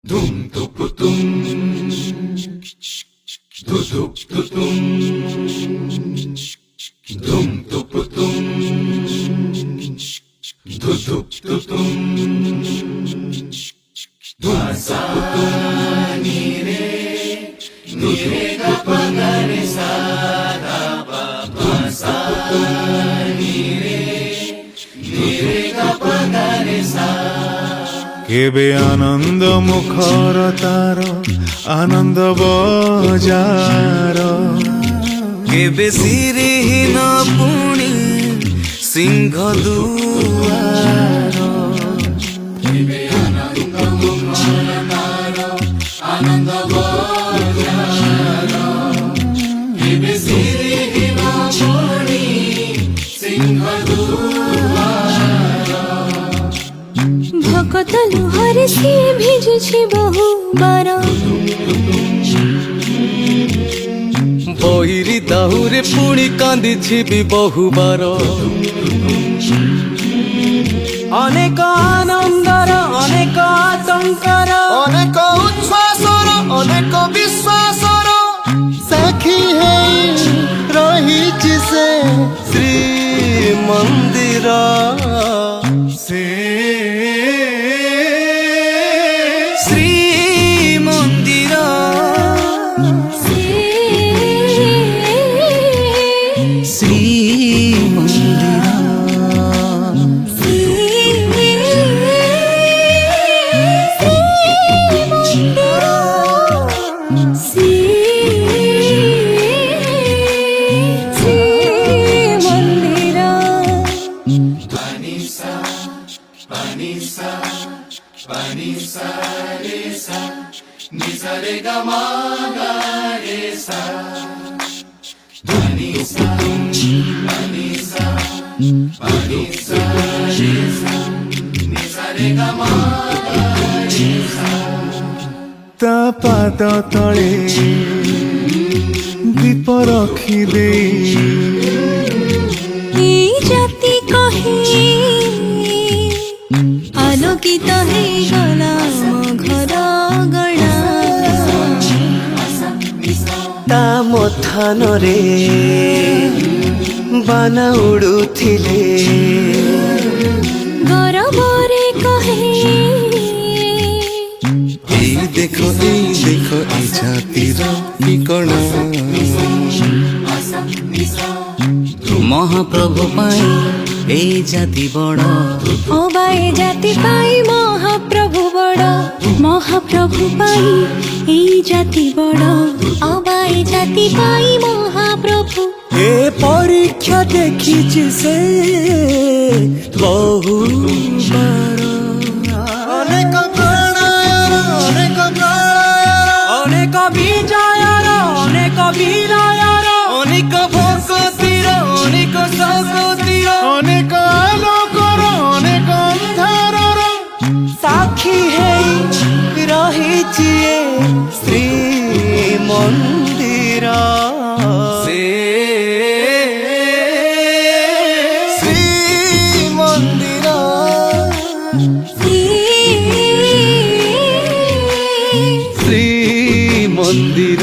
Dum tuputum, tutup tutum, dum tuputum, tutup tutum, Masani re, nire ga pagare sada baba. Masani re, nire ga pagare sada. কেবে আনন্দ মুখর তার আনন্দ বজার কেবে সিরিহীন পুଣି সিংহ দুয়ার কেবে আনন্দ মুখর তার আনন্দ বজার কেবে সিরিহীন পুଣି সিংহ দুয়ার ভকত লুহরে সে ভিজুছি বহুবার বহিরি দাহুরে পুଣି কান্দিছি বি বহুবার অনেক আনন্দর অনেক আতঙ্কর অনেক উচ্ছ্বাসর অনেক বিশ্বাসর সাক্ষী হেই রহিছি সে শ্রীমন্দির সে শ্রীমন্দির Panisa, panisa, resa, nisa re ga ma ga resa. Panisa, panisa, panisa, resa, nisa re ga ma ga resa. তা পাদ তଳେ দীপ রখি দেই এই জাতি কহে আলোকিত হয়ে গলাম ঘর গড়া তা মথাନରେ বানা উড়ুଥିଲେ গরবরে কহে এই দেখো এই জাতির ঠিকনা মহাপ্রভু পাই এই জাতি বড় অবা এ জাতি পাই মহাপ্রভু বড় মহাপ্রভু পাই এই জাতি বড় অবা এ জাতি পাই মহাপ্রভু এ পরীক্ষা দেখিছি সে বহুবার অনেক প্রণয়ের অনেক অনেক বিজয়র অনেক বিলয়র অনেক ভক্তির অনেক শক্তির অনেক আলোকর অনেক অন্ধারর সাক্ষী হেই রহিছি এ শ্রীমন্দির শ্রীমন্দির শ্রীমন্দির